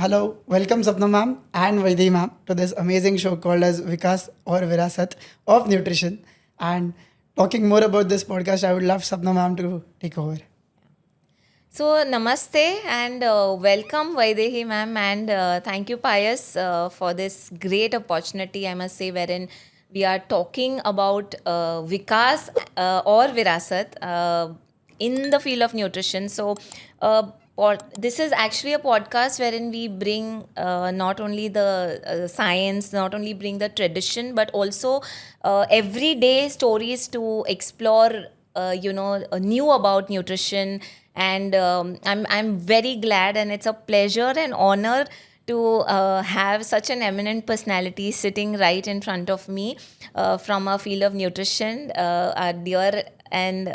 Hello, welcome Sapna ma'am and Vaidehi ma'am to this amazing show called as Vikas or Virasat of nutrition. And talking more about this podcast, I would love Sapna ma'am to take over. So, namaste and welcome Vaidehi ma'am, and thank you Pius for this great opportunity, I must say, wherein we are talking about Vikas or Virasat in the field of nutrition. So, this is actually a podcast wherein we bring not only the science, not only bring the tradition, but also everyday stories to explore, new about nutrition. And I'm very glad, and it's a pleasure and honor to have such an eminent personality sitting right in front of me from a field of nutrition, our dear and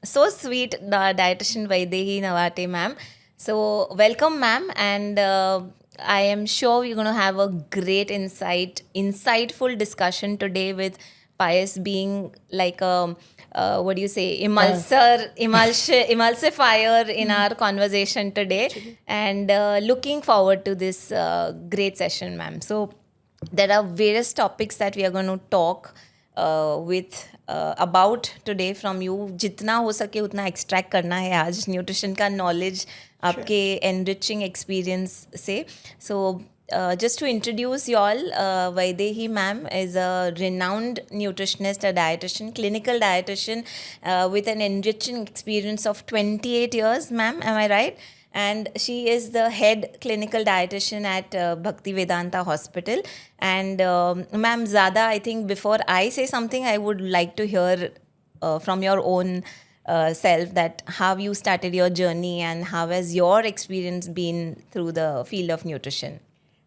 so sweet dietitian Vaidehi Nawathe ma'am. So welcome ma'am, and I am sure we're going to have a great insightful discussion today, with Pius being like a what do you say, emulsifier in our conversation today, and looking forward to this great session, ma'am. So there are various topics that we are going to talk with about today from you. जितना हो सके उतना extract करना है आज nutrition का knowledge आपके enriching experience से. सो just to introduce y'all, Vaidehi ma'am is a renowned nutritionist, a dietitian, clinical dietitian with an enriching experience of 28 years, ma'am. Am I right? And she is the head clinical dietitian at Bhakti Vedanta Hospital. And ma'am, Zada, I think before I say something, I would like to hear from your own self that how you started your journey and how has your experience been through the field of nutrition.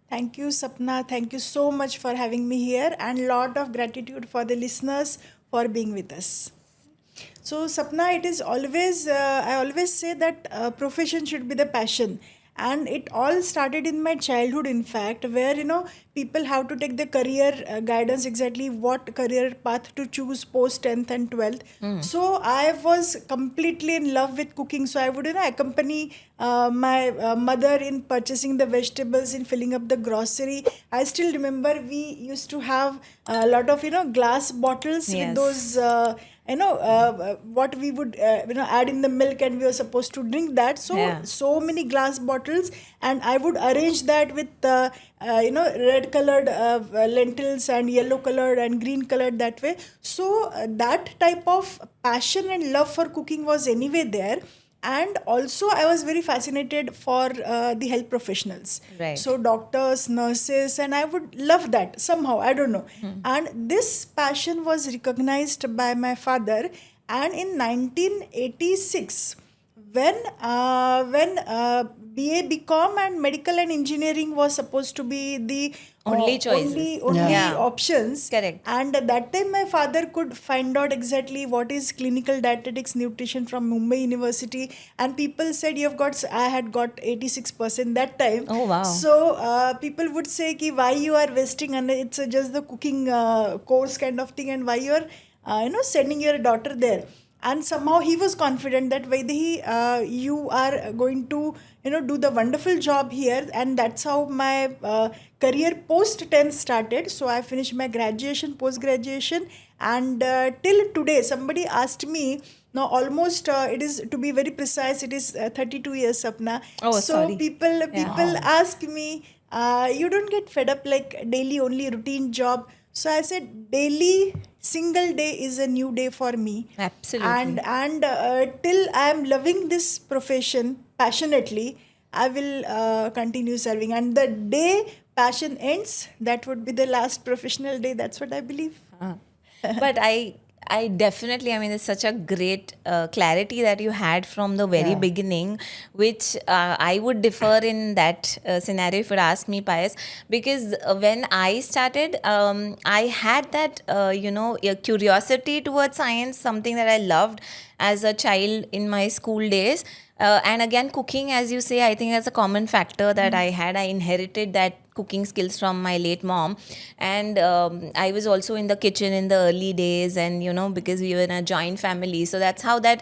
Thank you, Sapna. Thank you so much for having me here, and lot of gratitude for the listeners for being with us. So, Sapna, it is always, I always say that profession should be the passion. And it all started in my childhood, in fact, where, people have to take the career guidance, exactly what career path to choose post 10th and 12th. So I was completely in love with cooking. So I would, accompany my mother in purchasing the vegetables, in filling up the grocery. I still remember we used to have a lot of, glass bottles with Yes. those what we would add in the milk, and we were supposed to drink that. So Yeah. so many glass bottles, and I would arrange that with red colored lentils and yellow colored and green colored, that way. So that type of passion and love for cooking was anyway there. And also I was very fascinated for the health professionals. Right. So doctors, nurses, and I would love that somehow, I don't know. And this passion was recognized by my father. And in 1986, when BA, BCom and medical and engineering was supposed to be the Only choices. only Yeah. options. Correct. And at that time, my father could find out exactly what is clinical dietetics nutrition from Mumbai University. And people said, I had got 86% that time. Oh, wow. So people would say, ki, why you are wasting, and it's just the cooking course kind of thing, and why you are, sending your daughter there. And somehow he was confident that Vaidehi, you are going to, do the wonderful job here. And that's how my career post 10th started. So I finished my graduation, post graduation, and till today, somebody asked me. Now, almost it is, to be very precise, it is 32 years, Sapna. Oh, so sorry. people ask me, you don't get fed up like daily only routine job? So I said, daily single day is a new day for me. Absolutely. And till I am loving this profession passionately, I will continue serving. And the day passion ends, that would be the last professional day. That's what I believe. But I definitely, I mean, it's such a great clarity that you had from the very beginning, which I would differ in that scenario if you ask me, Pius, because when I started, I had that, a curiosity towards science, something that I loved as a child in my school days. And again, cooking, as you say, I think that's a common factor that I had. I inherited that cooking skills from my late mom, and I was also in the kitchen in the early days, and because we were in a joint family, so that's how that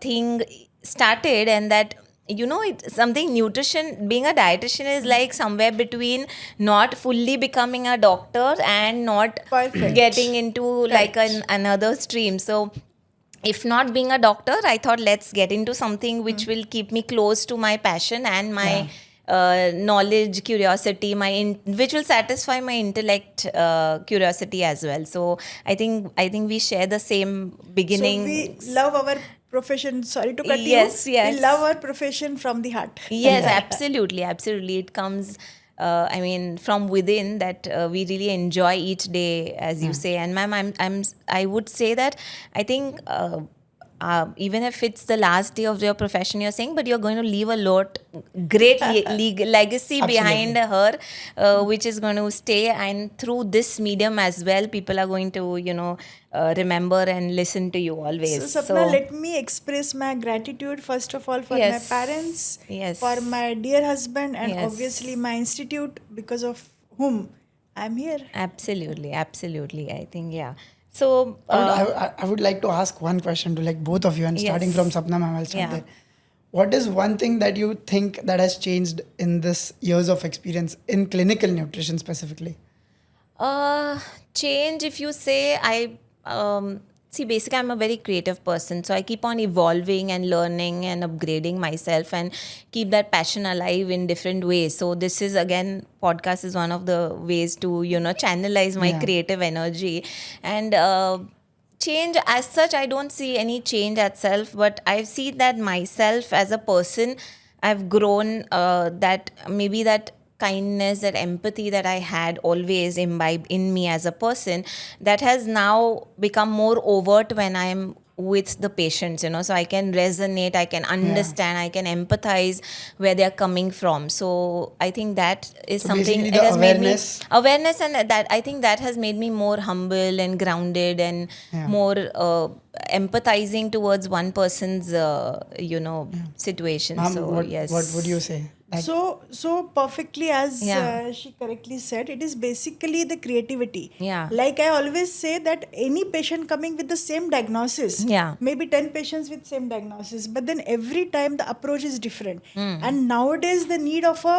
thing started, and that it's something nutrition, being a dietitian is like somewhere between not fully becoming a doctor and not Perfect. getting into like Correct. another stream. So if not being a doctor, I thought let's get into something which will keep me close to my passion and my knowledge, curiosity, which will satisfy my intellect, curiosity as well. So I think we share the same beginning. So we love our profession. Sorry to cut Yes, you. yes. We love our profession from the heart. Yes, absolutely, absolutely. It comes, from within that we really enjoy each day, as you say. And ma'am, I would say that I think even if it's the last day of your profession, you're saying, but you're going to leave a great legacy behind her, which is going to stay. And through this medium as well, people are going to, remember and listen to you always. So Sapna, let me express my gratitude first of all for Yes. my parents, Yes. for my dear husband, and Yes. obviously my institute, because of whom I'm here. Absolutely, absolutely. I think, yeah. So, I would like to ask one question to like both of you, and starting Yes. from Sapna ma'am, I'll start Yeah. there. What is one thing that you think that has changed in this years of experience in clinical nutrition specifically? Change, if you say, see, basically, I'm a very creative person. So I keep on evolving and learning and upgrading myself and keep that passion alive in different ways. So this is, again, podcast is one of the ways to, channelize my Yeah. creative energy. And change as such, I don't see any change itself, but I see that myself as a person, I've grown, that maybe that kindness, that empathy that I had always imbibed in me as a person, that has now become more overt when I'm with the patients, so I can resonate, I can understand, I can empathize where they're coming from. So I think that is So something, basically it the has made me awareness. awareness, and that I think that has made me more humble and grounded and Yeah. more empathizing towards one person's situation. Ma'am, So what yes, would you say? Like, So perfectly, as Yeah. she correctly said, it is basically the creativity. Yeah. Like I always say that any patient coming with the same diagnosis, Yeah. maybe 10 patients with same diagnosis, but then every time the approach is different. Hmm. And nowadays the need of a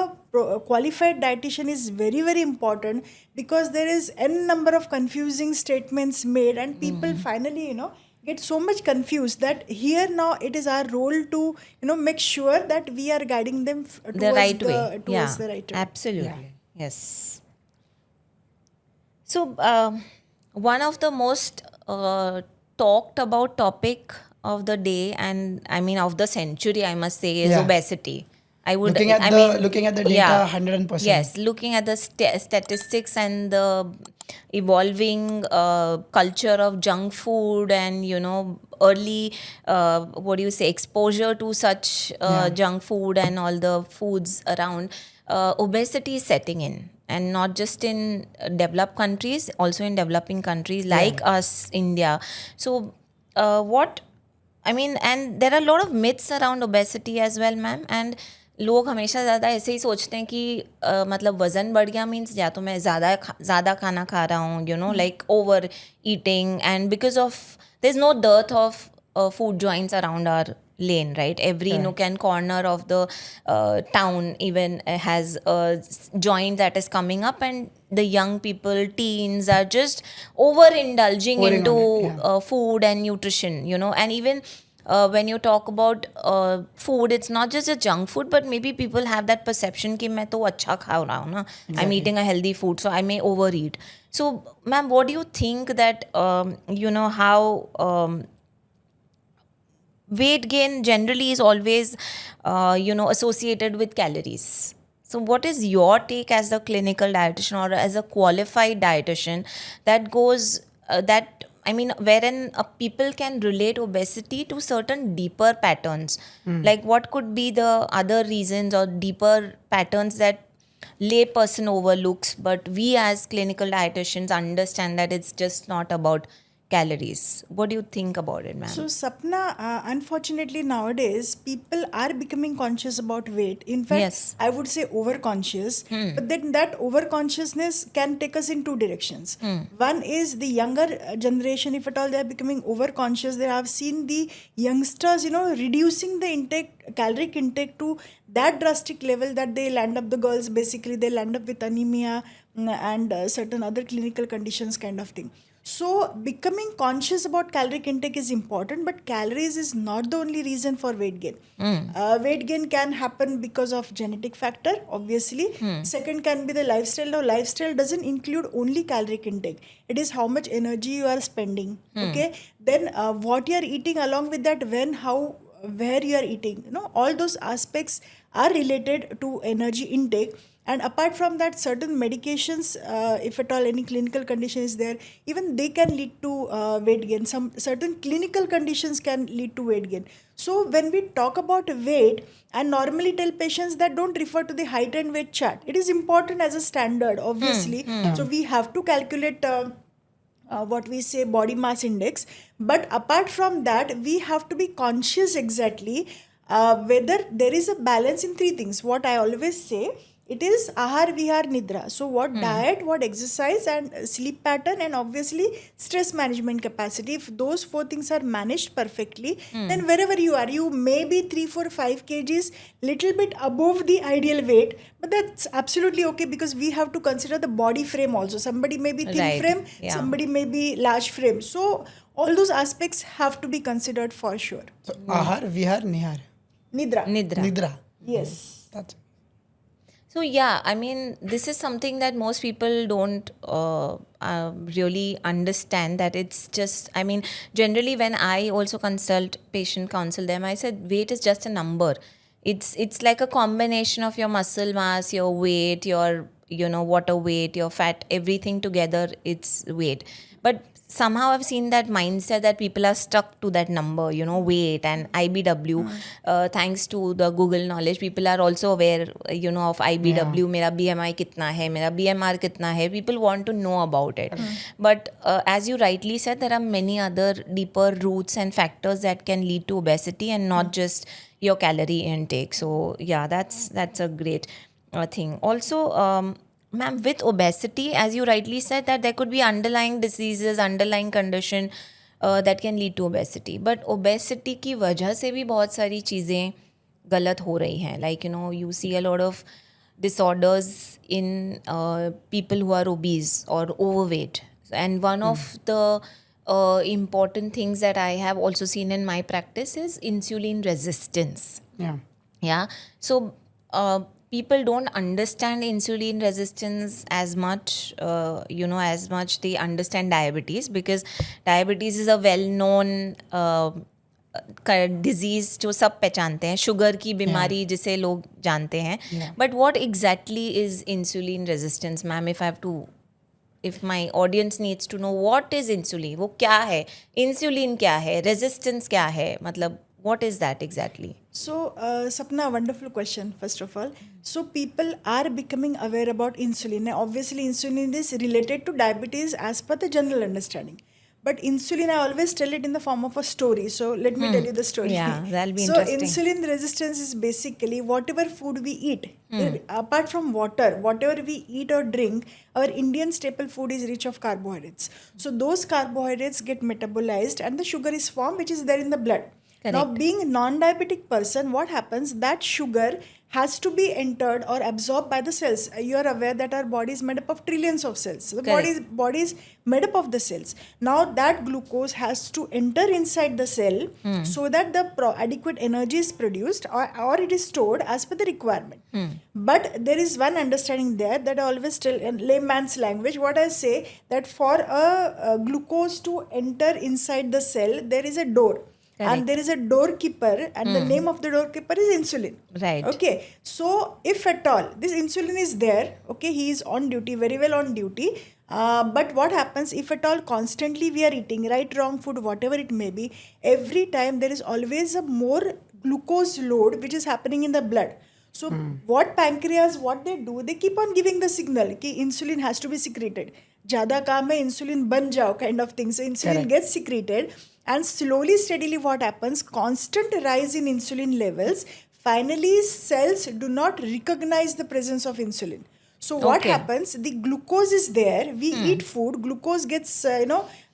qualified dietitian is very, very important, because there is n number of confusing statements made, and people finally, get so much confused, that here now it is our role to make sure that we are guiding them towards The right way. towards the right way. Absolutely. Yes. So, one of the most talked about topic of the day, and I mean of the century, I must say, is Yeah. obesity. I would. Looking at the data, yeah, 100%. Yes, looking at the statistics and the evolving culture of junk food, and early what do you say, exposure to such junk food and all the foods around, obesity is setting in, and not just in developed countries, also in developing countries like us, India. So what I mean, and there are a lot of myths around obesity as well, ma'am. And लोग हमेशा ज़्यादा ऐसे ही सोचते हैं कि मतलब वज़न बढ़ गया मीन्स या तो मैं ज़्यादा खाना खा रहा हूँ, like over eating, and because of there's no dearth of food joints around our lane, right? Every nook and corner of the town even has a joint that is coming up, and the young people, teens, are just overindulging Pouring into on it, food and nutrition, and even when you talk about food, it's not just a junk food, but maybe people have that perception कि मैं तो अच्छा खा रहा हूँ ना, I'm eating a healthy food, so I may overeat. So, ma'am, what do you think that how weight gain generally is always associated with calories? So what is your take as a clinical dietitian or as a qualified dietitian that goes wherein people can relate obesity to certain deeper patterns? Like what could be the other reasons or deeper patterns that lay person overlooks, but we as clinical dietitians understand that it's just not about calories. What do you think about it, ma'am? So, Sapna, unfortunately nowadays people are becoming conscious about weight. In fact, Yes. I would say over conscious. But then that over consciousness can take us in two directions. One is the younger generation, if at all they are becoming over conscious, they have seen the youngsters, reducing the intake, caloric intake to that drastic level that they land up, the girls basically, they land up with anemia and certain other clinical conditions kind of thing. So, becoming conscious about caloric intake is important, but calories is not the only reason for weight gain. Weight gain can happen because of genetic factor, obviously. Second can be the lifestyle. Now, lifestyle doesn't include only caloric intake. It is how much energy you are spending. Okay. Then what you are eating, along with that, when, how, where you are eating. All those aspects are related to energy intake. And apart from that, certain medications, if at all any clinical condition is there, even they can lead to weight gain. Some certain clinical conditions can lead to weight gain. So when we talk about weight, I normally tell patients that don't refer to the height and weight chart. It is important as a standard, obviously. So we have to calculate what we say body mass index. But apart from that, we have to be conscious exactly whether there is a balance in three things. What I always say, it is ahar, vihar, nidra. So what diet, what exercise and sleep pattern, and obviously stress management capacity. If those four things are managed perfectly, then wherever you are, you may be 3, 4, 5 kgs, little bit above the ideal weight, but that's absolutely okay, because we have to consider the body frame also. Somebody may be thin Right. frame, Yeah. somebody may be large frame. So all those aspects have to be considered for sure. So ahar, vihar, nihar. Nidra. Nidra. Nidra. Yes. That's So yeah, I mean, this is something that most people don't really understand, that it's just, I mean, generally when I also counsel them, I said weight is just a number. It's like a combination of your muscle mass, your weight, your water weight, your fat, everything together, it's weight. But somehow I've seen that mindset that people are stuck to that number, weight and IBW. Thanks to the Google knowledge, people are also aware, of IBW. Mera BMI kitna hai, mera BMR kitna hai. People want to know about it. But as you rightly said, there are many other deeper roots and factors that can lead to obesity, and not just your calorie intake. So yeah, that's a great thing. Also, ma'am, with obesity, as you rightly said, that there could be underlying diseases, underlying condition that can lead to obesity. But obesity की वजह से भी बहुत सारी चीज़ें गलत हो रही हैं. Like, you see a lot of disorders in people who are obese or overweight. And one of the important things that I have also seen in my practice is insulin resistance. Yeah. So people don't understand insulin resistance as much, as much they understand diabetes, because diabetes is a well-known disease जो सब पहचानते हैं, sugar की बीमारी जिसे लोग जानते हैं. But what exactly is insulin resistance, ma'am? If my audience needs to know what is insulin, वो क्या है, insulin क्या है, resistance क्या है, मतलब what is that exactly? So, Sapna, wonderful question, first of all. So, people are becoming aware about insulin. Now, obviously, insulin is related to diabetes as per the general understanding. But insulin, I always tell it in the form of a story. So, let me tell you the story. Yeah, that'll be so, interesting. insulin resistance is basically whatever food we eat. Apart from water, whatever we eat or drink, our Indian staple food is rich of carbohydrates. So, those carbohydrates get metabolized and the sugar is formed, which is there in the blood. Correct. Now, being a non-diabetic person, what happens? That sugar has to be entered or absorbed by the cells. You are aware that our body is made up of trillions of cells. So the body is made up of the cells. Now, that glucose has to enter inside the cell so that the adequate energy is produced or it is stored as per the requirement. But there is one understanding there that I always tell in layman's language. What I say, that for a glucose to enter inside the cell, there is a door. Correct. And there is a doorkeeper, and the name of the doorkeeper is insulin. Right. Okay. So, if at all this insulin is there, okay, he is on duty, very well on duty. But what happens if at all constantly we are eating right, wrong food, whatever it may be, every time there is always a more glucose load which is happening in the blood. So what pancreas, what they do, they keep on giving the signal कि insulin has to be secreted. ज़्यादा काम है, insulin बन जाओ kind of thing. So insulin gets secreted, and slowly, steadily what happens, constant rise in insulin levels, finally cells do not recognize the presence of insulin. So what happens, the glucose is there, we eat food, glucose gets,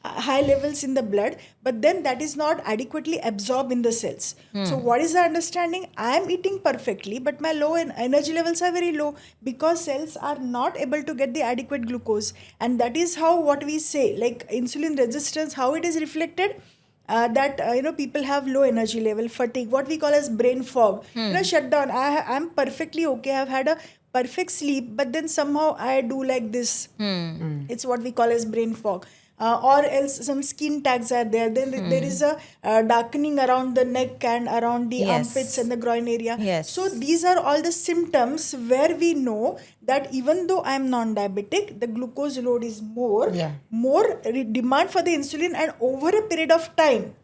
high levels in the blood, but then that is not adequately absorbed in the cells. So what is the understanding? I am eating perfectly, but my energy levels are very low because cells are not able to get the adequate glucose. And that is how what we say, like insulin resistance, how it is reflected, that people have low energy level, fatigue, what we call as brain fog, shutdown. I'm perfectly okay, I've had a perfect sleep, but then somehow I do like this. It's what we call as brain fog. Or else some skin tags are there. Then there is a darkening around the neck and around the armpits and the groin area. Yes. So these are all the symptoms where we know that even though I am non-diabetic, the glucose load is more, demand for the insulin, and over a period of time,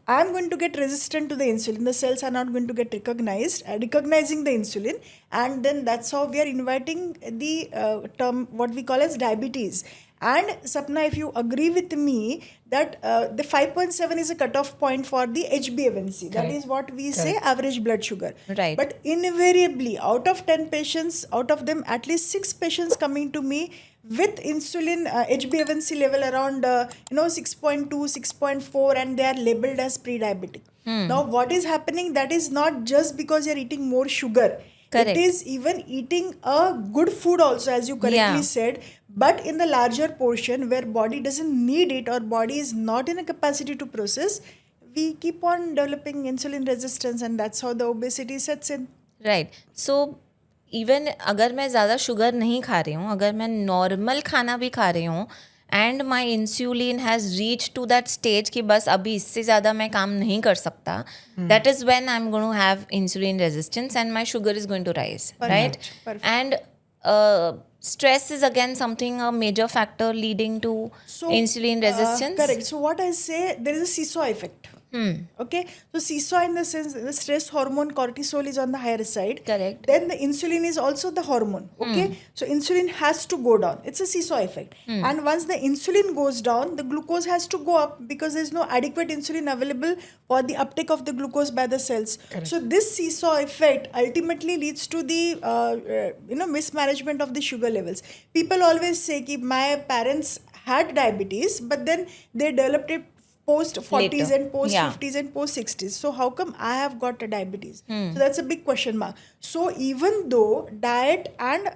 I am going to get resistant to the insulin. The cells are not going to get recognizing the insulin, and then that's how we are inviting the term what we call as diabetes. And Sapna, if you agree with me that the 5.7 is a cutoff point for the HbA1c. That is what we say average blood sugar. Right. But invariably, out of 10 patients, out of them, at least 6 patients coming to me with insulin HbA1c level around 6.2, 6.4, and they are labeled as pre-diabetic. Now, what is happening? That is not just because you're eating more sugar. Correct. It is even eating a good food also, as you correctly said, but in the larger portion where body doesn't need it or body is not in a capacity to process, we keep on developing insulin resistance, and that's how the obesity sets in. Right. So even अगर मैं ज़्यादा sugar नहीं खा रही हूँ, अगर मैं normal खाना भी खा रही हूँ, and my insulin has reach to that stage कि बस अभी इससे ज़्यादा मैं काम नहीं कर सकता, that is when I am going to have insulin resistance and my sugar is going to rise, right? And stress is again something, a major factor leading to insulin resistance. Correct. So what I say, there is a seesaw effect. Okay, so seesaw in the sense the stress hormone cortisol is on the higher side. Correct. Then the insulin is also the hormone. Okay, so insulin has to go down. It's a seesaw effect. And once the insulin goes down, the glucose has to go up because there's no adequate insulin available for the uptake of the glucose by the cells. Correct. So this seesaw effect ultimately leads to the mismanagement of the sugar levels. People always say that my parents had diabetes, but then they developed it post 40s Later. and post 50s and post 60s. So how come I have got a diabetes? So that's a big question mark. So even though diet and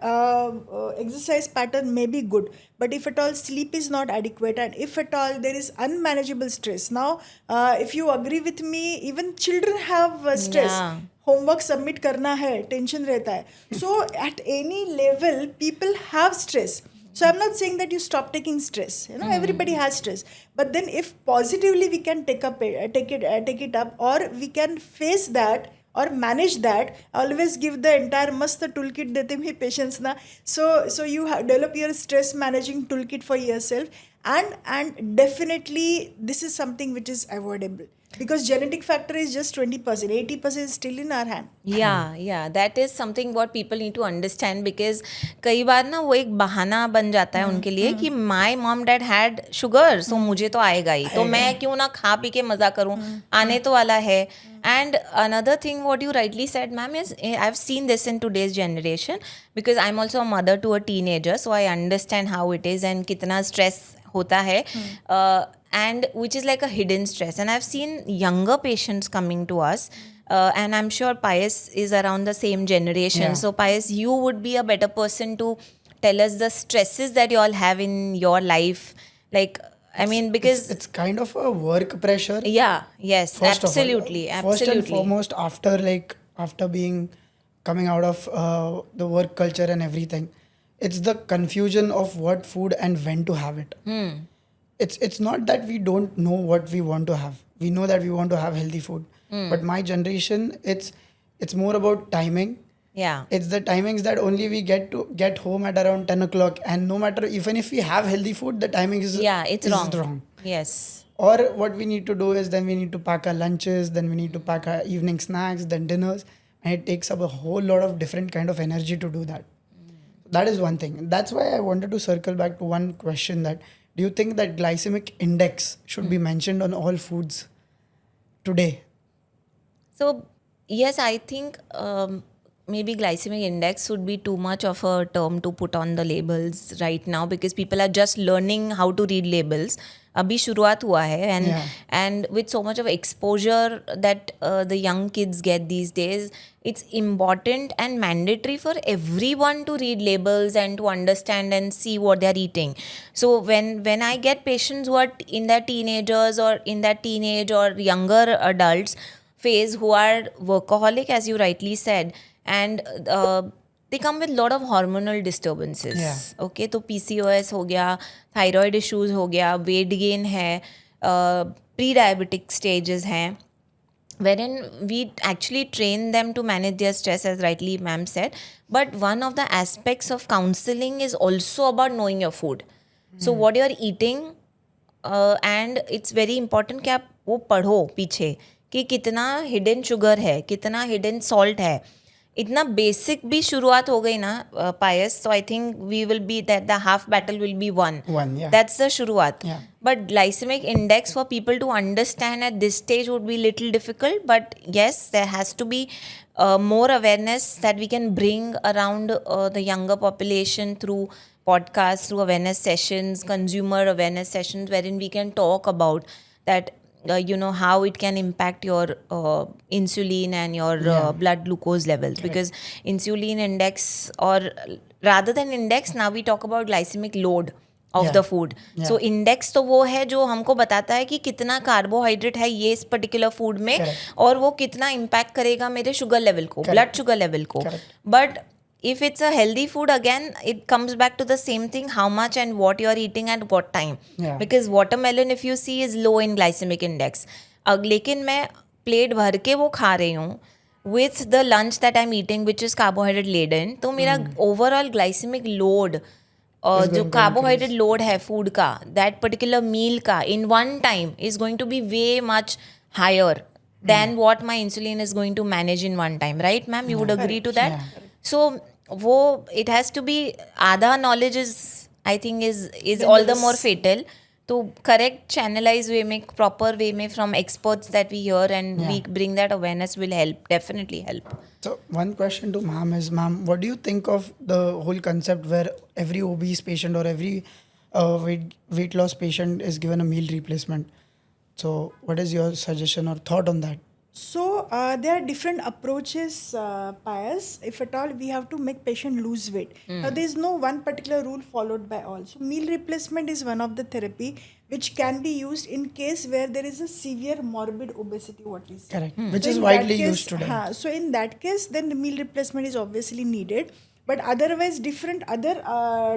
exercise pattern may be good, but if at all sleep is not adequate and if at all there is unmanageable stress. Now, if you agree with me, even children have stress. Yeah. Homework submit करना है, tension रहता है. So at any level people have stress. So I'm not saying that you stop taking stress. Everybody has stress. But then if positively we can take it up, or we can face that or manage that, always give the entire mast toolkit dete me patients na. So you develop your stress managing toolkit for yourself, and definitely this is something which is avoidable. Because genetic factor is just 20%, 80% is still in our hand. Yeah, that is something what people need to understand, because कई बार ना वो एक बहाना बन जाता है उनके लिए कि my mom dad had sugar, so मुझे तो आएगा ही, तो मैं क्यों ना खा पी के मजा करूं, आने तो वाला है. And another thing what you rightly said, ma'am, is I've seen this in today's generation, because I'm also a mother to a teenager, so I understand how it is and कितना stress होता है. And which is like a hidden stress. And I've seen younger patients coming to us, and I'm sure Pius is around the same generation. Yeah. So Pius, you would be a better person to tell us the stresses that you all have in your life. Like, I mean, because it's kind of a work pressure. Yes, First of all. absolutely. First and foremost, after being coming out of the work culture and everything, it's the confusion of what food and when to have it. It's not that we don't know what we want to have. We know that we want to have healthy food. But my generation, it's more about timing. Yeah. It's the timings that only we get home at around 10 o'clock, and no matter, even if we have healthy food, the timing is wrong. Yes. Or what we need to do is then we need to pack our lunches, then we need to pack our evening snacks, then dinners, and it takes up a whole lot of different kind of energy to do that. That is one thing. That's why I wanted to circle back to one question: that do you think that glycemic index should be mentioned on all foods today? So, yes, I think maybe glycemic index would be too much of a term to put on the labels right now, because people are just learning how to read labels. अभी शुरुआत हुआ है, and with so much of exposure that the young kids get these days, it's important and mandatory for everyone to read labels and to understand and see what they are eating. So when I get patients who are in their teenagers or in that teenage or younger adults phase who are workaholic, as you rightly said, and they come with lot of hormonal disturbances. Okay, तो PCOS हो गया, thyroid issues हो गया, weight gain है, pre-diabetic stages हैं, wherein we actually train them to manage their stress, as rightly ma'am said. But one of the aspects of counseling is also about knowing your food. So what you're eating, and it's very important कि आप वो पढ़ो पीछे कि कितना hidden sugar है, कितना hidden salt है. इतना बेसिक भी शुरुआत हो गई ना पायस, so I think we will be that the half battle will be won. That's the शुरुआत. But glycemic index for people to understand at this stage would be little difficult. But yes, there has to be more awareness that we can bring around the younger population through podcasts, through awareness sessions, consumer awareness sessions, wherein we can talk about that. How it can impact your insulin and your blood glucose levels. Because insulin index, or rather than index, now we talk about glycemic load of the food. So index तो वो है जो हमको बताता है कि कितना carbohydrate है ये इस पर्टिकुलर फूड में, और वो कितना इम्पैक्ट करेगा मेरे शुगर लेवल को, ब्लड शुगर लेवल को. But if it's a healthy food, again it comes back to the same thing, how much and what you are eating at what time. Because watermelon, if you see, is low in glycemic index. लेकिन मैं plate भर के वो खा रही हूँ with the lunch that I'm eating which is carbohydrate laden, तो मेरा overall glycemic load, जो carbohydrate load है food का, that particular meal का, in one time is going to be way much higher than what my insulin is going to manage in one time. Right, ma'am? You would agree to that? So वो it has to be, आधा knowledge is, I think is all the more fatal. तो correct channelized way में, proper way में from experts that we hear and we bring that awareness will help, definitely help. So one question to ma'am is, ma'am, what do you think of the whole concept where every obese patient or every weight loss patient is given a meal replacement? So what is your suggestion or thought on that? So there are different approaches, Pius. If at all, we have to make patient lose weight. Now there is no one particular rule followed by all. So meal replacement is one of the therapy which can be used in case where there is a severe morbid obesity, what we say. Correct. Which is widely used today. So in that case, then the meal replacement is obviously needed. But otherwise, different other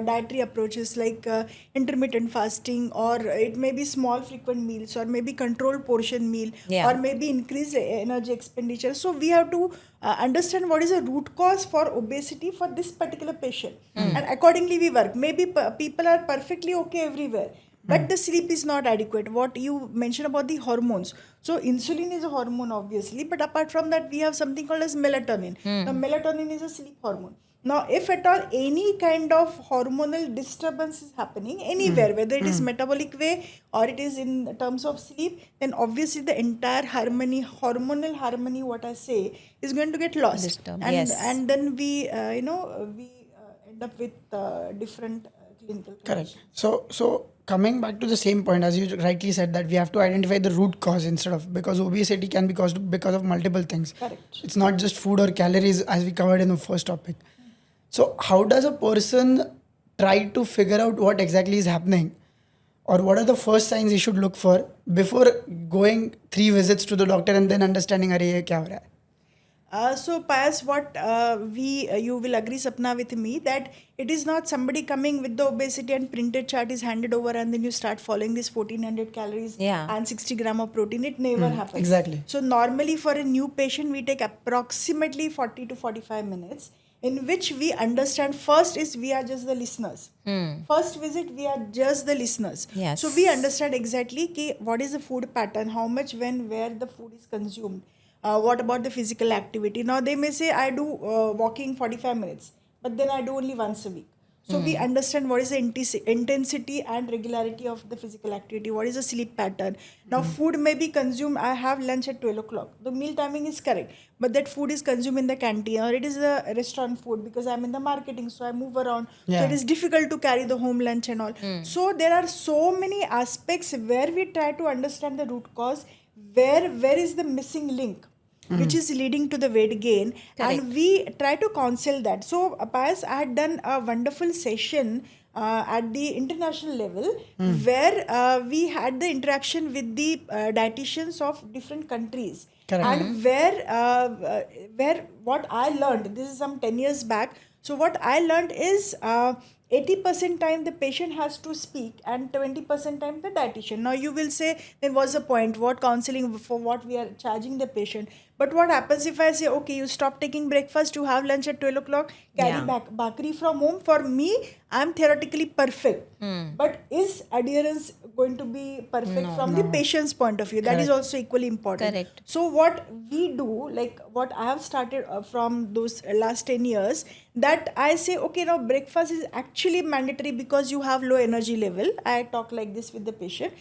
dietary approaches like intermittent fasting, or it may be small frequent meals, or maybe controlled portion meal, or maybe increased energy expenditure. So we have to understand what is the root cause for obesity for this particular patient. And accordingly we work. Maybe people are perfectly okay everywhere, but the sleep is not adequate. What you mentioned about the hormones. So insulin is a hormone obviously, but apart from that we have something called as melatonin. Now melatonin is a sleep hormone. Now, if at all any kind of hormonal disturbance is happening anywhere, whether it is metabolic way or it is in terms of sleep, then obviously the entire harmony, hormonal harmony, what I say, is going to get lost. And then we, we end up with different clinical conditions. Correct. So coming back to the same point, as you rightly said, that we have to identify the root cause instead of, because obesity can be caused because of multiple things. Correct. It's not just food or calories, as we covered in the first topic. So how does a person try to figure out what exactly is happening, or what are the first signs he should look for before going 3 visits to the doctor and then understanding अरे ये क्या हो रहा है? So Pius, what you will agree, Sapna, with me that it is not somebody coming with the obesity and printed chart is handed over and then you start following this 1400 calories and 60 gram of protein. It never happens. Exactly. So normally for a new patient, we take approximately 40 to 45 minutes in which we understand. First is we are just the listeners. First visit, we are just the listeners. So we understand exactly what is the food pattern, how much, when, where the food is consumed. What about the physical activity? Now they may say I do walking 45 minutes, but then I do only once a week. So we understand what is the intensity and regularity of the physical activity. What is the sleep pattern? Now food may be consumed. I have lunch at 12 o'clock. The meal timing is correct, but that food is consumed in the canteen or it is a restaurant food because I'm in the marketing, so I move around. So Yeah. it is difficult to carry the home lunch and all. So there are so many aspects where we try to understand the root cause. Where is the missing link? Which is leading to the weight gain, and we try to counsel that. So, Payas, I had done a wonderful session at the international level where we had the interaction with the dietitians of different countries. Correct. And where what I learned, this is some 10 years back. So what I learned is 80% time the patient has to speak and 20% time the dietitian. Now you will say, then what's the point? What counseling for what we are charging the patient? But what happens if I say, okay, you stop taking breakfast, you have lunch at 12 o'clock, carry back bakri from home? For me, I'm theoretically perfect. But is adherence going to be perfect from the patient's point of view? That is also equally important. Correct. So what we do, like what I have started from those last 10 years, that I say, okay, now breakfast is actually mandatory because you have low energy level. I talk like this with the patient.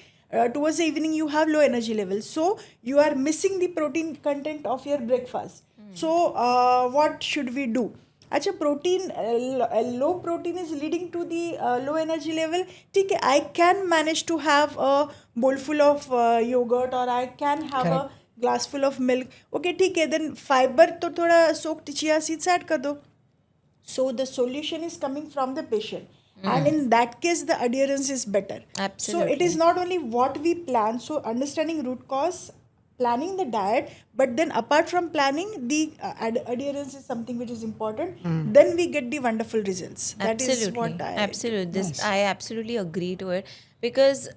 Towards the evening, you have low energy level. So you are missing the protein content of your breakfast. So what should we do? Actually, protein, low protein is leading to the low energy level. Okay, I can manage to have a bowl full of yogurt, or I can have a glass full of milk. Okay, okay, then fiber to thoda soaked chia seeds add kar do. So the solution is coming from the patient. And in that case, the adherence is better. So it is not only what we plan. So understanding root cause, planning the diet, but then apart from planning, the adherence is something which is important. Then we get the wonderful results. That is what I absolutely. This I absolutely agree to it because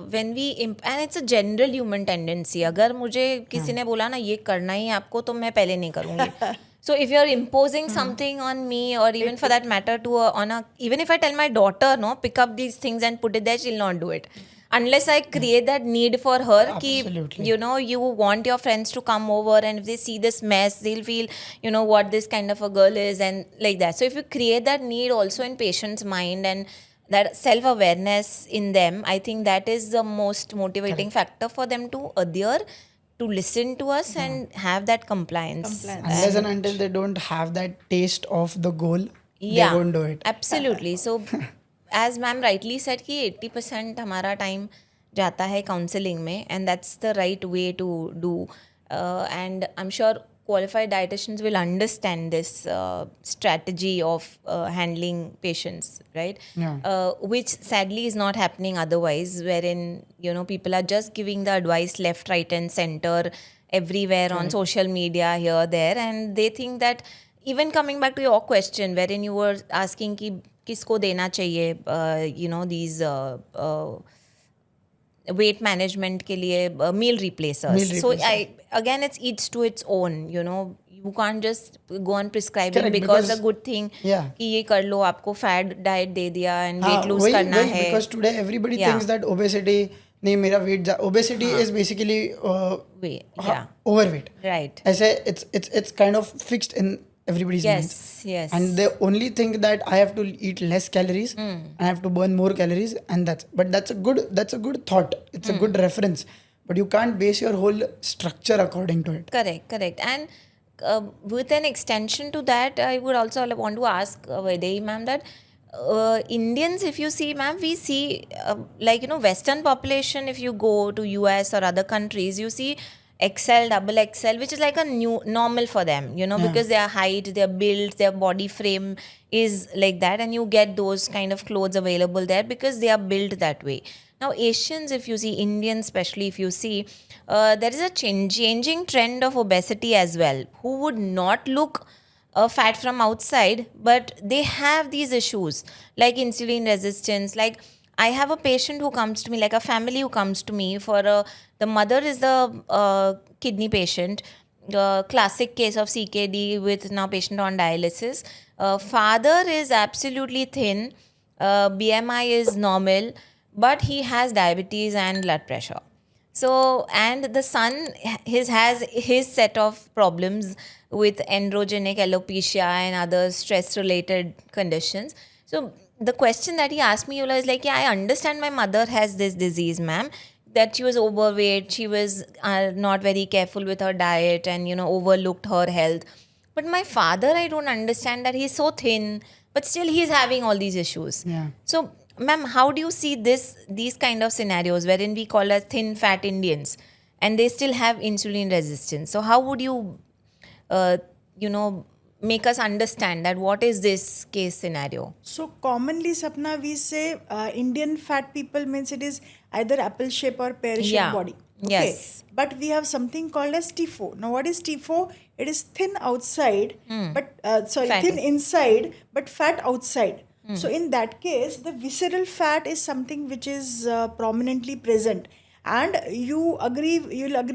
when we and it's a general human tendency. अगर मुझे किसी ने बोला ना ये करना ही है आपको तो मैं पहले नहीं करूँगी. So if you're imposing something on me, or even for that matter even if I tell my daughter, no, pick up these things and put it there, she'll not do it. Unless I create that need for her, Absolutely. you want your friends to come over, and if they see this mess, they'll feel, what this kind of a girl is, and like that. So if you create that need also in patient's mind and that self-awareness in them, I think that is the most motivating factor for them to adhere, to listen to us and have that compliance. Unless and until they don't have that taste of the goal, they won't do it. Absolutely. So as ma'am rightly said कि 80% हमारा time जाता है counseling में, and that's the right way to do. And I'm sure qualified dietitians will understand this strategy of handling patients, right? Yeah. Which sadly is not happening otherwise, wherein people are just giving the advice left, right, and center everywhere on social media, here, there, and they think that, even coming back to your question, wherein you were asking कि किसको देना चाहिए, these weight management के लिए meal replacers. So again, it's each to its own. You can't just go on prescribing. Correct, because because the good thing कि ये कर लो, आपको fat diet दे दिया and weight lose करना है. Because today everybody thinks that obesity, नहीं मेरा weight obesity is basically overweight. Right. ऐसे it's kind of fixed in everybody's minds. Yes. And they only think that I have to eat less calories and I have to burn more calories, and that's a good thought. It's a good reference, but you can't base your whole structure according to it. Correct. And with an extension to that, I would also want to ask Vaidehi ma'am that Indians, if you see, ma'am, we see Western population. If you go to US or other countries, you see XL, double XL, which is like a new normal for them, because their height, their build, their body frame is like that, and you get those kind of clothes available there because they are built that way. Now, Asians, if you see, Indians especially, if you see, there is a changing trend of obesity as well, who would not look fat from outside, but they have these issues like insulin resistance. Like, I have a patient who comes to me, like a family who comes to me for the mother is the kidney patient, classic case of CKD with now patient on dialysis. Father is absolutely thin, BMI is normal, but he has diabetes and blood pressure. So, and the son has his set of problems with androgenic alopecia and other stress related conditions. So, the question that he asked me was like, yeah, I understand my mother has this disease, ma'am, that she was overweight, she was not very careful with her diet and, overlooked her health. But my father, I don't understand that he's so thin, but still he's having all these issues. Yeah. So, ma'am, how do you see these kind of scenarios wherein we call as thin fat Indians and they still have insulin resistance? So, how would you, uh, you know, make us understand that what is this case scenario? So commonly, Sapna, we say Indian fat people means it is either apple shape or pear shape Yeah. body. Yes. But we have something called as TIFO. Now, what is TIFO? It is thin outside, but Fatty. thin inside, but fat outside. So in that case, the visceral fat is something which is prominently present. And you'll agree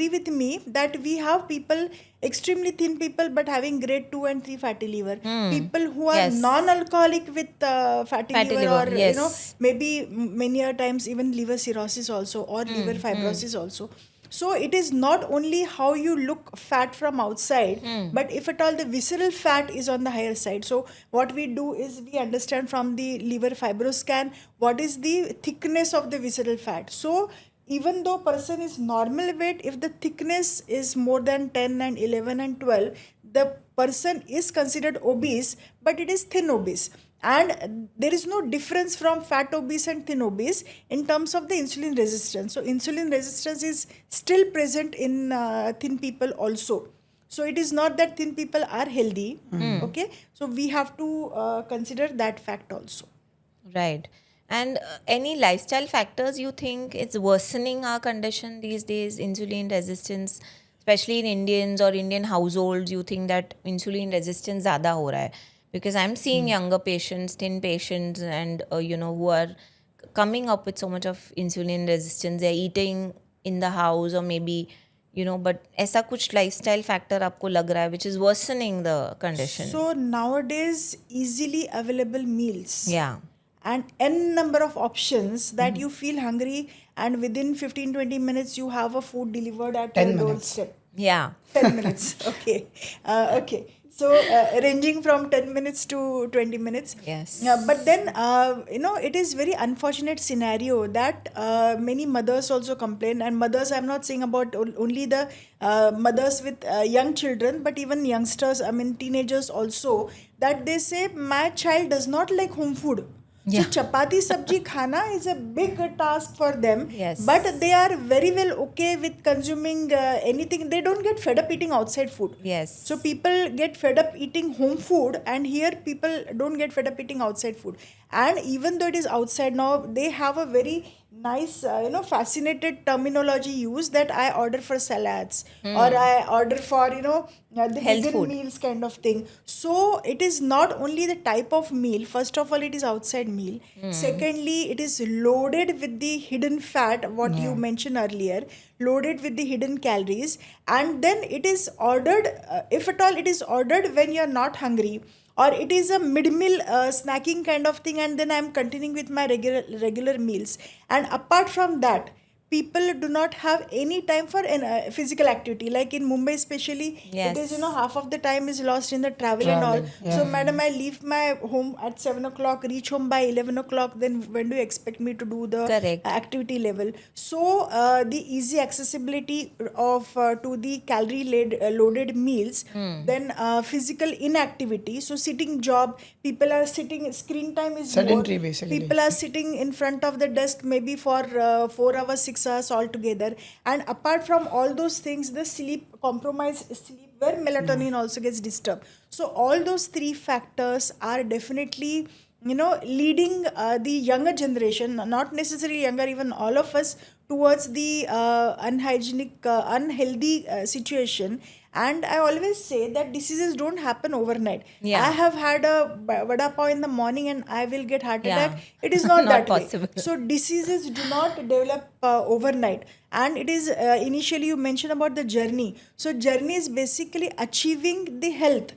with me that we have people, extremely thin people, but having grade 2 and 3 fatty liver. People who are Yes. non-alcoholic with fatty Fatty liver, liver, or yes. maybe many a times even liver cirrhosis also, or liver fibrosis also. So it is not only how you look fat from outside, but if at all the visceral fat is on the higher side. So what we do is we understand from the liver fibroscan what is the thickness of the visceral fat. So even though person is normal weight, if the thickness is more than 10 and 11 and 12, the person is considered obese, but it is thin obese. And there is no difference from fat obese and thin obese in terms of the insulin resistance. So insulin resistance is still present in thin people also. So it is not that thin people are healthy. Okay, so we have to consider that fact also. Right. And any lifestyle factors you think it's worsening our condition these days, insulin resistance, especially in Indians or Indian households, you think that insulin resistance ज़्यादा हो रहा है? Because I'm seeing younger patients, thin patients, and who are coming up with so much of insulin resistance. They're eating in the house or maybe, but ऐसा कुछ lifestyle factor आपको लग रहा है which is worsening the condition. So nowadays, easily available meals. Yeah. And n number of options that you feel hungry, and within 15-20 minutes you have a food delivered at 10 your minutes. doorstep. Yeah. 10 minutes. Okay. Okay. So ranging from 10 minutes to 20 minutes. Yes. But then, it is very unfortunate scenario that many mothers also complain. And mothers, I'm not saying about only the mothers with young children, but even youngsters, I mean teenagers also, that they say, my child does not like home food. Yeah. So chapati sabji khana is a big task for them. Yes. But they are very well okay with consuming anything. They don't get fed up eating outside food. Yes. So people get fed up eating home food, and here people don't get fed up eating outside food. And even though it is outside now, they have a very nice, fascinated terminology used that I order for salads, or I order for, the Health vegan food. meals kind of thing. So it is not only the type of meal. First of all, it is outside meal. Secondly, it is loaded with the hidden fat, what you mentioned earlier, loaded with the hidden calories. And then it is ordered, if at all it is ordered when you are not hungry, or it is a mid-meal snacking kind of thing, and then I'm continuing with my regular meals. And apart from that, people do not have any time for physical activity. Like in Mumbai especially, Yes. it is, half of the time is lost in the travel and all. Traveling, So madam, I leave my home at 7 o'clock, reach home by 11 o'clock, then when do you expect me to do the Correct. activity level? So the easy accessibility of to the calorie loaded meals, then physical inactivity. So sitting job, people are sitting, screen time is Sedentary, more. basically. People are sitting in front of the desk maybe for 4 hours, 6 hours altogether. And apart from all those things, the compromised sleep, where melatonin also gets disturbed. So all those three factors are definitely, leading the younger generation, not necessarily younger, even all of us, towards the unhygienic, unhealthy situation. And I always say that diseases don't happen overnight. Yeah. I have had a vada pav in the morning and I will get heart Yeah. attack. It is not, Not that possible. way. So diseases do not develop overnight. And it is initially you mentioned about the journey. So journey is basically achieving the health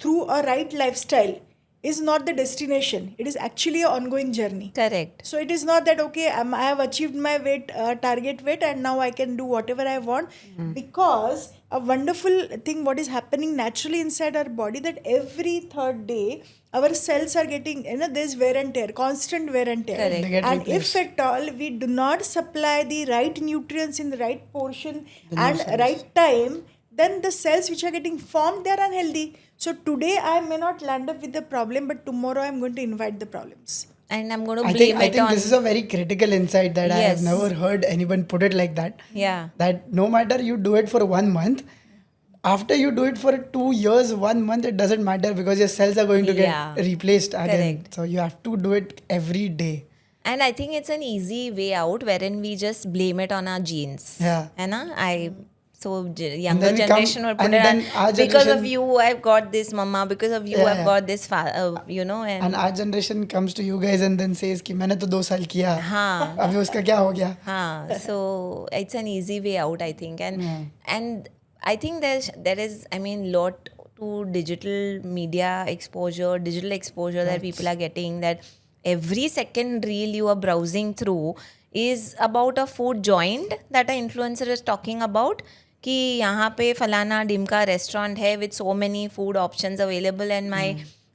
through a right lifestyle. is not the destination. It is actually an ongoing journey. Correct. So it is not that okay, I have achieved my weight target weight and now I can do whatever I want, because a wonderful thing what is happening naturally inside our body, that every third day our cells are getting, there's wear and tear, constant wear and tear. Correct. They get And replaced. if at all we do not supply the right nutrients in the right portion and right time, then the cells which are getting formed, they are unhealthy. So today I may not land up with the problem, but tomorrow I'm going to invite the problems. And I'm going to I blame think it on. this is a very critical insight that I have Yes. never heard anyone put it like that. Yeah. That no matter you do it for 1 month, after you do it for 2 years, 1 month, it doesn't matter because your cells are going to Yeah. get replaced again. Correct. So you have to do it every day. And I think it's an easy way out wherein we just blame it on our genes. Yeah. Younger then we generation come- would put and it then on, our because of generation- you I've got this mama, because of you Yeah, I've yeah. got this And our generation comes to you guys and then says कि मैंने तो 2 साल किया, हाँ. अभी उसका क्या हो गया? So it's an easy way out, I think. And I think there is lot to digital media exposure, digital exposure that people are getting, that every second reel you are browsing through is about a food joint that an influencer is talking about, कि यहाँ पे फलाना डिमका restaurant है with so many food options available and my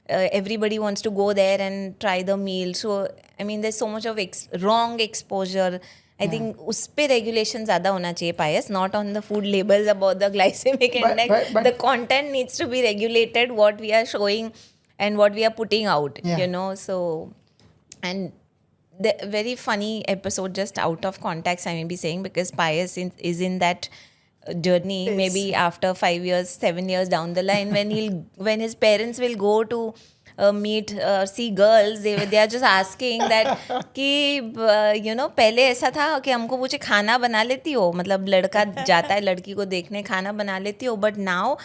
everybody wants to go there and try the meal. So there's so much of wrong exposure. I think उस पे regulation ज़्यादा होना चाहिए, Pius, not on the food labels about the glycemic index. but- The content needs to be regulated, what we are showing and what we are putting out, Yeah. So, and the very funny episode, just out of context, I may be saying, because Pius is in that journey, Yes. maybe after 5 years, 7 years down the line, when his parents will go to see girls, they are just asking that कि पहले ऐसा था कि हमको पूछे खाना बना लेती हो, मतलब लड़का जाता है लड़की को देखने, खाना बना लेती हो, but now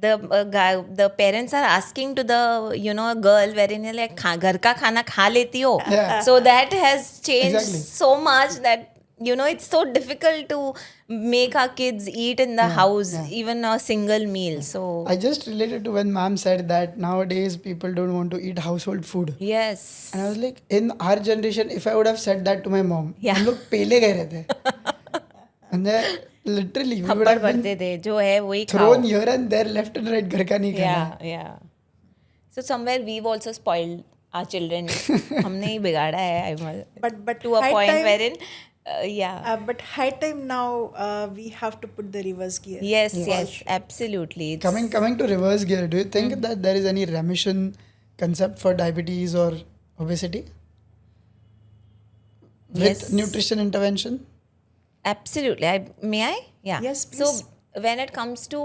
the parents are asking to the girl wherein you're like घर का खाना खा लेती हो. Yeah. So that has changed Exactly. so much that it's so difficult to make our kids eat in the house, even a single meal. So I just related to when ma'am said that nowadays people don't want to eat household food. yes, And I was like, in our generation, if I would have said that to my mom, Yeah. हम लोग पेले गए रहते. And then literally we would थप्पड़ have been पड़ते थे, जो है वही thrown खाओ. here and there, left and right, घर का नहीं खाना. Yeah. So somewhere we've also spoiled our children. हमने ही बिगाड़ा है, But to a high point time- wherein but high time now, we have to put the reverse gear. yes, absolutely. It's- Coming to reverse gear, do you think that there is any remission concept for diabetes or obesity with Yes. nutrition intervention? Absolutely. May I? Yeah. Yes, please. So when it comes to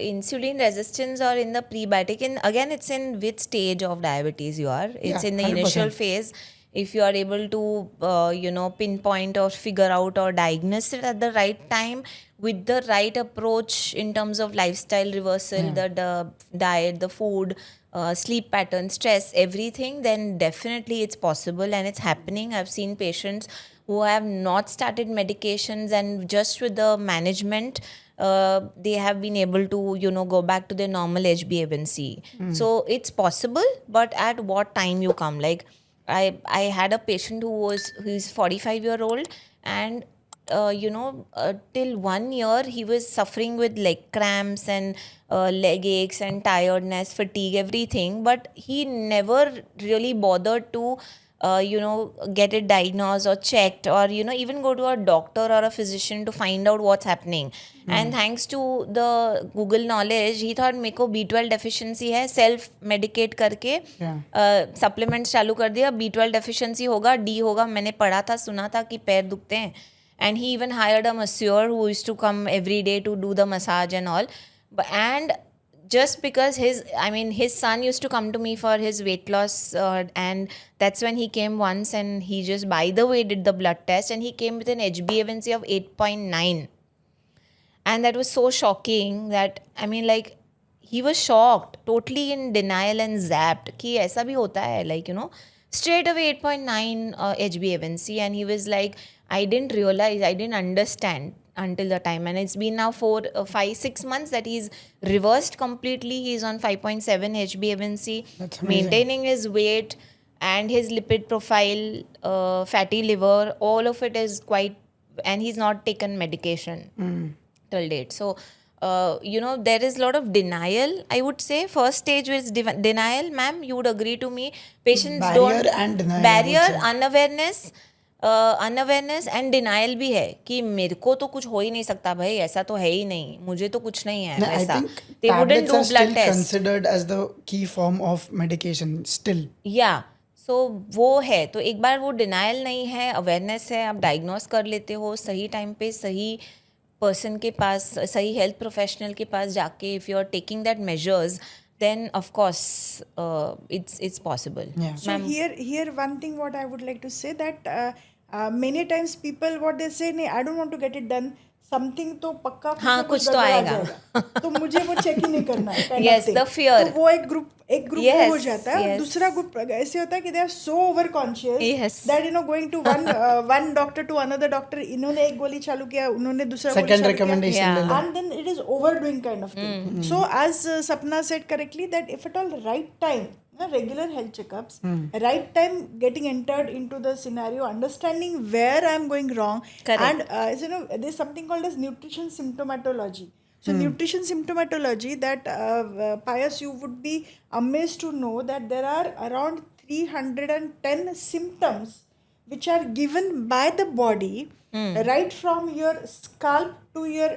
insulin resistance or in the pre-diabetic, again, it's in which stage of diabetes you are. It's Yeah, in the initial 100%. phase. If you are able to, pinpoint or figure out or diagnose it at the right time with the right approach in terms of lifestyle reversal, the diet, the food, sleep pattern, stress, everything, then definitely it's possible and it's happening. I've seen patients who have not started medications and just with the management, they have been able to, go back to their normal HbA1c. So it's possible, but at what time you come? Like I had a patient who's 45-year-old and till 1 year he was suffering with leg cramps and leg aches and tiredness, fatigue, everything, but he never really bothered to get it diagnosed or checked or even go to a doctor or a physician to find out what's happening. And thanks to the Google knowledge, he thought मेरे को B12 deficiency है, self medicate करके supplements चालू कर दिया, B12 deficiency होगा, D होगा, मैंने पढ़ा था, सुना था कि पैर दुखते हैं. And he even hired a masseur who used to come every day to do the massage and all. And just because his son used to come to me for his weight loss, and that's when he came once and he just, by the way, did the blood test and he came with an HbA1c of 8.9. And that was so shocking that, he was shocked, totally in denial and zapped कि ऐसा भी होता है, straight away 8.9 HbA1c. And he was like, I didn't realize, I didn't understand. until the time, and it's been now 5-6 months that he's reversed completely. He's on 5.7 HbA1c, That's amazing. maintaining his weight and his lipid profile, fatty liver, all of it is quite, and he's not taken medication till date. So there is a lot of denial, I would say. First stage is denial, ma'am, you would agree to me. Patients Barrier don't and denial, I would barrier, say. Unawareness and denial भी है कि मेरे को तो कुछ हो ही नहीं सकता भाई, ऐसा तो है ही नहीं, मुझे तो कुछ नहीं है No, I वैसा. think They wouldn't tablets do are blood still test. considered as the key form of medication still. या सो वो है. तो एक बार वो डिनाइल नहीं है, अवेयरनेस है, आप डायग्नोस कर लेते हो सही टाइम पे, सही पर्सन के पास, सही हेल्थ प्रोफेशनल के पास जाके, if you are taking that measures, then of course it's possible. Yeah. So here one thing what I would like to say that many times people what they say, नहीं I don't want to get it done, something तो पक्का हाँ, कुछ तो गड़बड़ आ आएगा. जाएगा. तो मुझे वो चेक ही नहीं करना है kind of Yes, thing. the fear. तो वो एक ग्रुप Yes, वो हो जाता है. yes. और दूसरा ग्रुप ऐसे होता है कि they are so over conscious Yes. that going to one doctor to another doctor, इन्होंने एक गोली चालू किया, उन्होंने दूसरा गोली Second चालू recommendation किया, ले लो. and then it is overdoing kind of thing. So as Sapna said correctly that if at all right time, regular health checkups, right time getting entered into the scenario, understanding where I'm going wrong. Correct. And there's something called as nutrition symptomatology. So nutrition symptomatology, that Pius, you would be amazed to know that there are around 310 symptoms which are given by the body, right from your scalp to your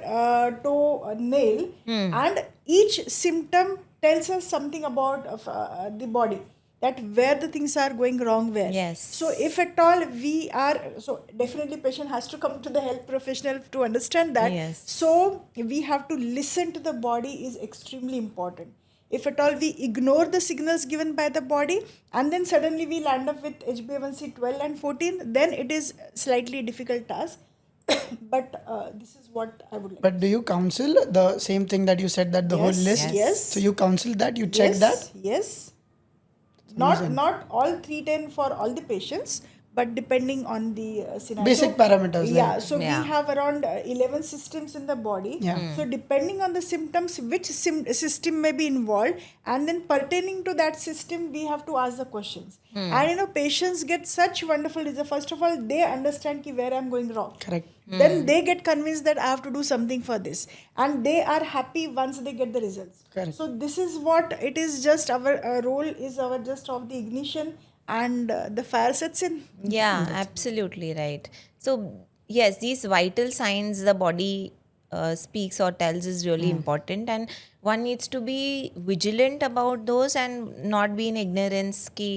toe nail, and each symptom tells us something about the body, that where the things are going wrong where. Yes. So if at all we are, so definitely patient has to come to the health professional to understand that. Yes. So we have to listen to the body is extremely important. If at all we ignore the signals given by the body and then suddenly we land up with HbA1c 12 and 14, then it is slightly difficult task. But this is what I would like. But do you counsel the same thing that you said, that the whole list? Yes. So you counsel that, you check that? Yes. Not all 310 for all the patients, but depending on the scenario. Basic parameters. Yeah, like. so Yeah. we have around 11 systems in the body. Yeah. So depending on the symptoms, which system may be involved, and then pertaining to that system, we have to ask the questions. And patients get such wonderful results. First of all, they understand ki where I'm going wrong. Correct. Then they get convinced that I have to do something for this, and they are happy once they get the results. Correct. So this is what it is. Just our role is our just of the ignition, and the fire sets in. Yeah, absolutely right. So yes, these vital signs the body speaks or tells is really important, and one needs to be vigilant about those and not be in ignorance कि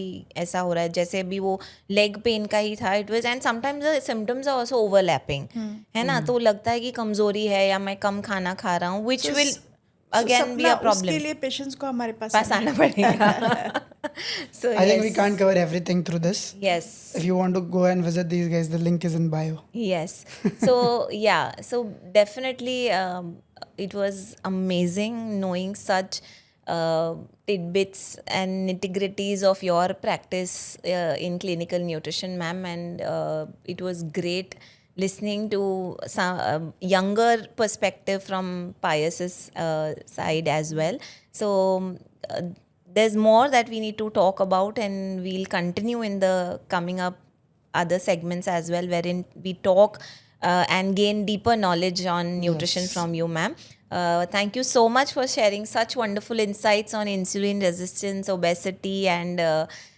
ऐसा हो रहा है. जैसे अभी वो leg pain का ही था, it was, and sometimes the symptoms are also overlapping, है ना. तो लगता है कि कमजोरी है या मैं कम खाना खा रहा हूँ, which will again be a problem. उसके लिए पेशेंट्स को हमारे पास आना पड़ेगा. So I think we can't cover everything through this. Yes. If you want to go and visit these guys, the link is in bio. Yes. So yeah. So definitely, it was amazing knowing such tidbits and nitty-gritties of your practice in clinical nutrition, ma'am, and it was great listening to some younger perspective from Pius's side as well. So there's more that we need to talk about, and we'll continue in the coming up other segments as well, wherein we talk and gain deeper knowledge on nutrition from you, ma'am. Thank you so much for sharing such wonderful insights on insulin resistance, obesity, and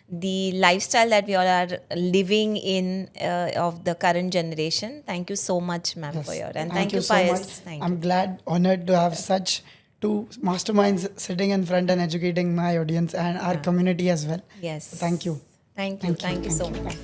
the lifestyle that we all are living in of the current generation. Thank you so much, ma'am, for your, and thank you, so Pius. much. Thank I'm glad, honored to have such two masterminds sitting in front and educating my audience and our community as well. Yes. Thank you. Thank you so much.